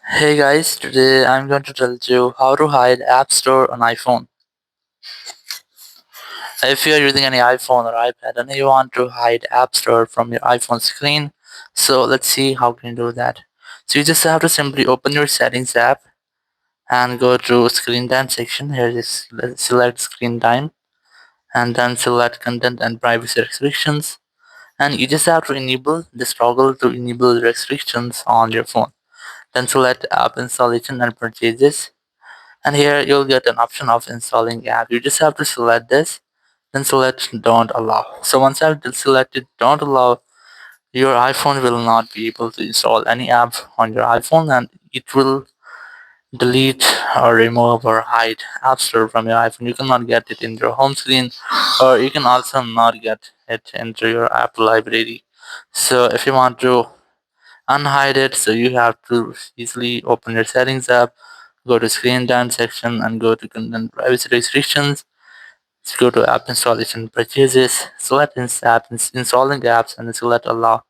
Hey guys, today I'm going to tell you how to hide App Store on iPhone. If you are using any iPhone or iPad and you want to hide App Store from your iPhone screen, so let's see how can you do that. So you just have to simply open your settings app and go to screen time section. Here is select screen time and then select content and privacy restrictions. And you just have to enable this toggle to enable restrictions on your phone. Then select app installation and purchases. And here you'll get an option of installing app. You just have to select this, then select don't allow. So once I've selected don't allow, your iPhone will not be able to install any app on your iPhone, and it will delete or remove or hide App Store from your iPhone. You cannot get it in your home screen, or you can also not get it into your app library. So if you want to unhide it, so you have to easily open your settings app, go to screen time section and go to content privacy restrictions. Go to app installation purchases, select installing apps and select allow.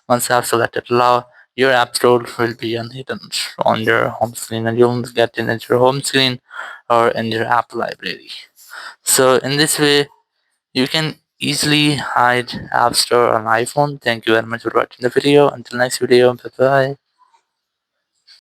Once you have selected allow, your app store will be unhidden on your home screen and you won't get it into your home screen or in your app library. So in this way you can easily hide app store on iPhone. Thank you very much for watching the video. Until next video, bye bye.